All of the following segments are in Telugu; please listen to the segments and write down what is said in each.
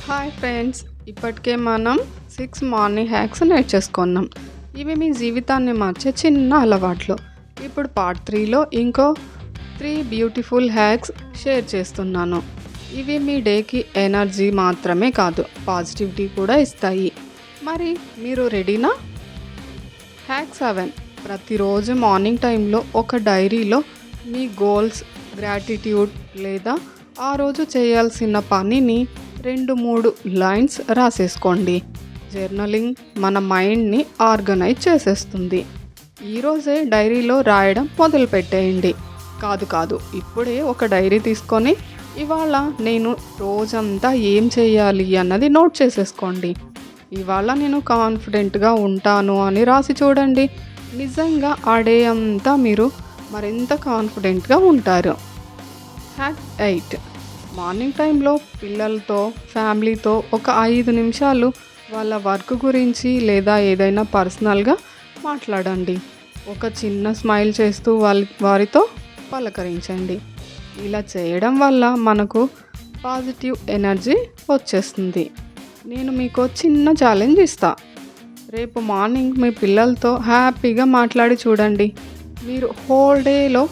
హాయ్ ఫ్రెండ్స్, ఇప్పటికే మనం 6 మార్నింగ్ హ్యాక్స్ నేర్చేసుకున్నాం. ఇవి మీ జీవితాన్ని మార్చే చిన్న అలవాట్లు. ఇప్పుడు పార్ట్ 3లో ఇంకో 3 బ్యూటిఫుల్ హ్యాక్స్ షేర్ చేస్తున్నాను. ఇవి మీ డేకి ఎనర్జీ మాత్రమే కాదు, పాజిటివిటీ కూడా ఇస్తాయి. మరి మీరు రెడీనా? హ్యాక్ 7. ప్రతిరోజు మార్నింగ్ టైంలో ఒక డైరీలో మీ గోల్స్, గ్రాటిట్యూడ్ లేదా ఆ రోజు చేయాల్సిన పనిని 2-3 లైన్స్ రాసేసుకోండి. జర్నలింగ్ మన మైండ్ని ఆర్గనైజ్ చేసేస్తుంది. ఈరోజే డైరీలో రాయడం మొదలుపెట్టేయండి. కాదు, ఇప్పుడే ఒక డైరీ తీసుకొని ఇవాళ నేను రోజంతా ఏం చేయాలి అన్నది నోట్ చేసేసుకోండి. ఇవాళ నేను కాన్ఫిడెంట్గా ఉంటాను అని రాసి చూడండి. నిజంగా ఆ డే అంతా మీరు మరింత కాన్ఫిడెంట్గా ఉంటారు. హ్యాక్ 8. మార్నింగ్ టైంలో పిల్లలతో, ఫ్యామిలీతో ఒక 5 నిమిషాలు వాళ్ళ వర్క్ గురించి లేదా ఏదైనా పర్సనల్గా మాట్లాడండి. ఒక చిన్న స్మైల్ చేస్తూ వారితో పలకరించండి. ఇలా చేయడం వల్ల మనకు పాజిటివ్ ఎనర్జీ వచ్చేస్తుంది. నేను మీకు చిన్న ఛాలెంజ్ ఇస్తా. రేపు మార్నింగ్ మీ పిల్లలతో హ్యాపీగా మాట్లాడి చూడండి. మీరు హోల్ డేలో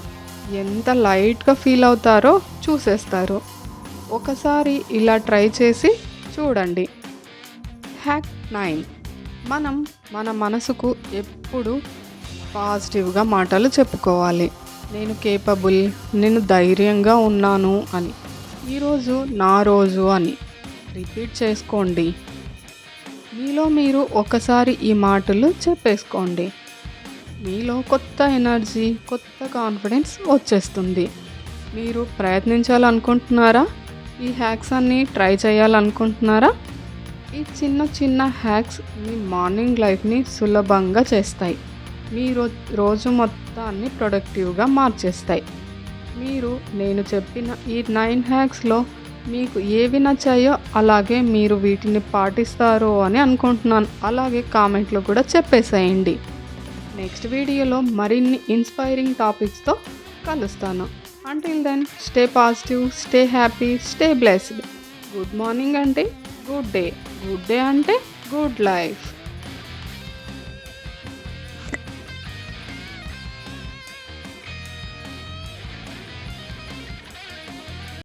ఎంత లైట్గా ఫీల్ అవుతారో చూసేస్తారు. ఒకసారి ఇలా ట్రై చేసి చూడండి. హ్యాక్ 9. మనం మన మనసుకు ఎప్పుడు పాజిటివ్గా మాటలు చెప్పుకోవాలి. నేను కేపబుల్, నేను ధైర్యంగా ఉన్నాను అని. ఈరోజు నా రోజు అని రిపీట్ చేసుకోండి. మీలో మీరు ఒకసారి ఈ మాటలు చెప్పేసుకోండి. మీలో కొత్త ఎనర్జీ, కొత్త కాన్ఫిడెన్స్ వచ్చేస్తుంది. మీరు ప్రయత్నించాలనుకుంటున్నారా? ఈ హ్యాక్స్ అన్నీ ట్రై చేయాలనుకుంటున్నారా? ఈ చిన్న హ్యాక్స్ మీ మార్నింగ్ లైఫ్ని సులభంగా చేస్తాయి. మీ రోజు మొత్తాన్ని ప్రొడక్టివ్గా మార్చేస్తాయి. మీరు నేను చెప్పిన ఈ 9 హ్యాక్స్లో మీకు ఏవి నచ్చాయో అలాగే మీరు వీటిని పాటిస్తారో అని అనుకుంటున్నాను. అలాగే కామెంట్లో కూడా చెప్పేసేయండి. నెక్స్ట్ వీడియోలో మరిన్ని ఇన్స్పైరింగ్ టాపిక్స్తో కలుస్తాను. Until then, stay positive, stay happy, stay blessed. Good morning ante good day. Good day ante good life.